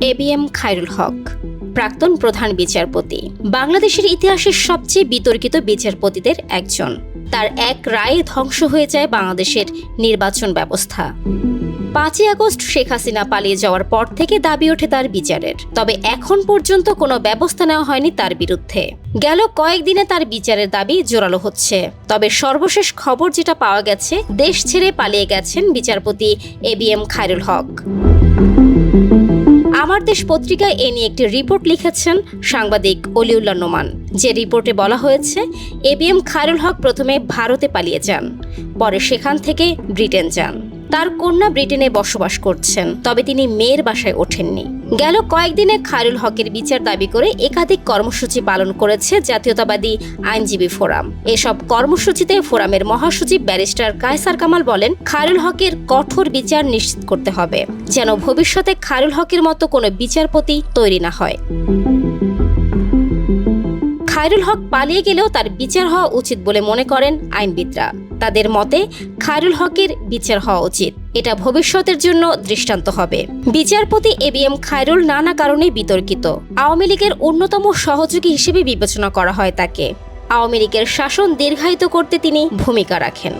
ABM Khairul হক, প্রাক্তন প্রধান বিচারপতি, বাংলাদেশের ইতিহাসের সবচেয়ে বিতর্কিত বিচারপতিদের একজন। তার এক রায়ে ধ্বংস হয়ে যায় বাংলাদেশের নির্বাচন ব্যবস্থা। 5ই আগস্ট শেখ হাসিনা পালিয়ে যাওয়ার পর থেকে দাবি ওঠে তার বিচারের, তবে এখন পর্যন্ত কোনো ব্যবস্থা নেওয়া হয়নি তার বিরুদ্ধে। গেল কয়েকদিনে তার বিচারের দাবি জোরালো হচ্ছে, তবে সর্বশেষ খবর যেটা পাওয়া গেছে, দেশ ছেড়ে পালিয়ে গেছেন বিচারপতি এবিএম খায়রুল হক। আমার দেশ পত্রিকায় এ নিয়ে একটি রিপোর্ট লিখেছেন সাংবাদিক অলিউল্লাহ নোমান, যে রিপোর্টে বলা হয়েছে এবিএম খায়রুল হক প্রথমে ভারতে পালিয়ে যান, পরে সেখান থেকে ব্রিটেন যান। তার কন্যা ব্রিটেনে বসবাস করছেন, তবে তিনি মেয়ের বাসায় ওঠেননি। গেল কয়েকদিনে খায়রুল হকের বিচার দাবি করে একাধিক কর্মসূচি পালন করেছে জাতীয়তাবাদী আইনজীবী ফোরাম। এসব কর্মসূচিতে ফোরামের মহাসচিব ব্যারিস্টার কায়সার কামাল বলেন, খায়রুল হকের কঠোর বিচার নিশ্চিত করতে হবে, যেন ভবিষ্যতে খায়রুল হকের মতো কোনো বিচারপতি তৈরি না হয়। খায়রুল হক পালিয়ে গেলেও তার বিচার হওয়া উচিত বলে মনে করেন আইনবিদরা। তাদের মতে খায়রুল হকের বিচার হওয়া উচিত, এটা ভবিষ্যতের জন্য দৃষ্টান্ত হবে। বিচারপতি এবিএম খায়রুল নানা কারণে বিতর্কিত। আওয়ামী লীগের অন্যতম সহযোগী হিসেবে বিবেচনা করা হয় তাকে। আওয়ামী লীগের শাসন দীর্ঘায়িত করতে তিনি ভূমিকা রাখেন।